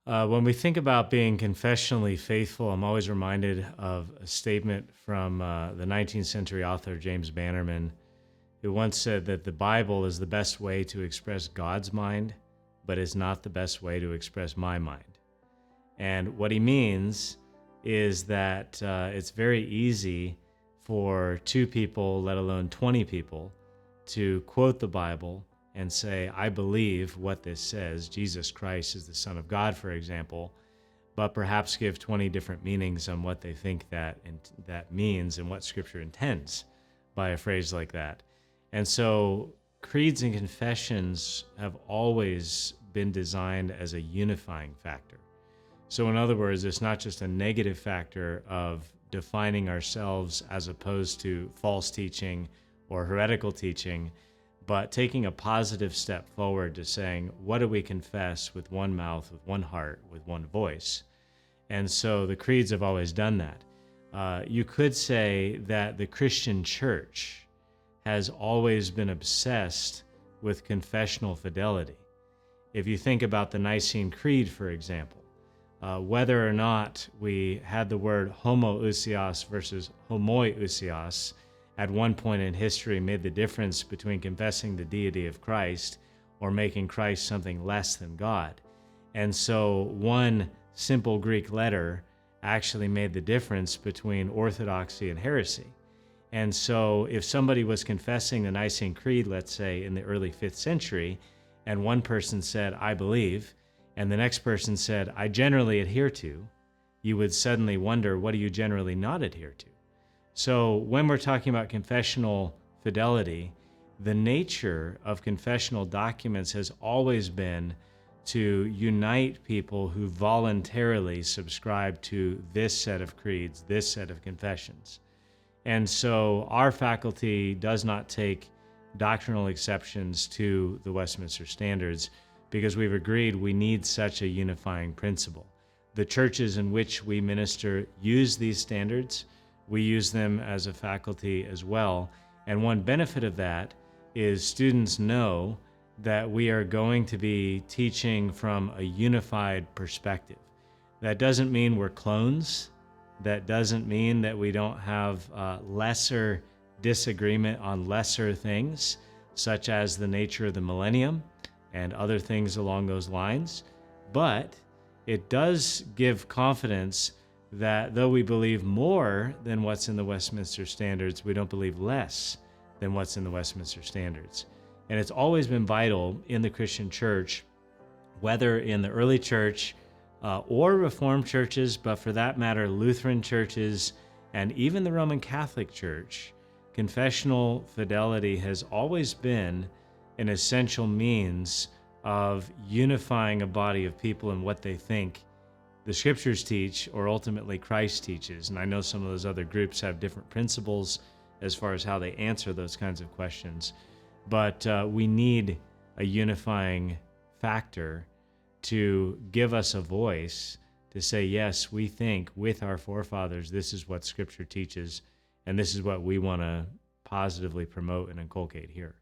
When we think about being confessionally faithful, I'm always reminded of a statement from the 19th century author James Bannerman, who once said that the Bible is the best way to express God's mind, but is not the best way to express my mind. And what he means is that it's very easy for two people, let alone 20 people, to quote the Bible and say, I believe what this says, Jesus Christ is the Son of God, for example, but perhaps give 20 different meanings on what they think that means and what Scripture intends by a phrase like that. And so creeds and confessions have always been designed as a unifying factor. So in other words, it's not just a negative factor of defining ourselves as opposed to false teaching or heretical teaching, but taking a positive step forward to saying, what do we confess with one mouth, with one heart, with one voice? And so the creeds have always done that. You could say that the Christian church has always been obsessed with confessional fidelity. If you think about the Nicene Creed, for example, whether or not we had the word homoousios versus homoiousios at one point in history made the difference between confessing the deity of Christ or making Christ something less than God. And so one simple Greek letter actually made the difference between orthodoxy and heresy. And so if somebody was confessing the Nicene Creed, let's say in the early 5th century, and one person said, I believe, and the next person said, I generally adhere to, you would suddenly wonder, what do you generally not adhere to? So when we're talking about confessional fidelity, the nature of confessional documents has always been to unite people who voluntarily subscribe to this set of creeds, this set of confessions. And so our faculty does not take doctrinal exceptions to the Westminster Standards because we've agreed we need such a unifying principle. The churches in which we minister use these standards. We use them as a faculty as well. And one benefit of that is students know that we are going to be teaching from a unified perspective. That doesn't mean we're clones. That doesn't mean that we don't have lesser disagreement on lesser things, such as the nature of the millennium and other things along those lines. But it does give confidence that though we believe more than what's in the Westminster Standards, we don't believe less than what's in the Westminster Standards. And it's always been vital in the Christian church, whether in the early church or Reformed churches, but for that matter, Lutheran churches and even the Roman Catholic Church, confessional fidelity has always been an essential means of unifying a body of people in what they think the Scriptures teach, or ultimately Christ teaches. And I know some of those other groups have different principles as far as how they answer those kinds of questions. But we need a unifying factor to give us a voice to say, yes, we think with our forefathers, this is what Scripture teaches, and this is what we want to positively promote and inculcate here.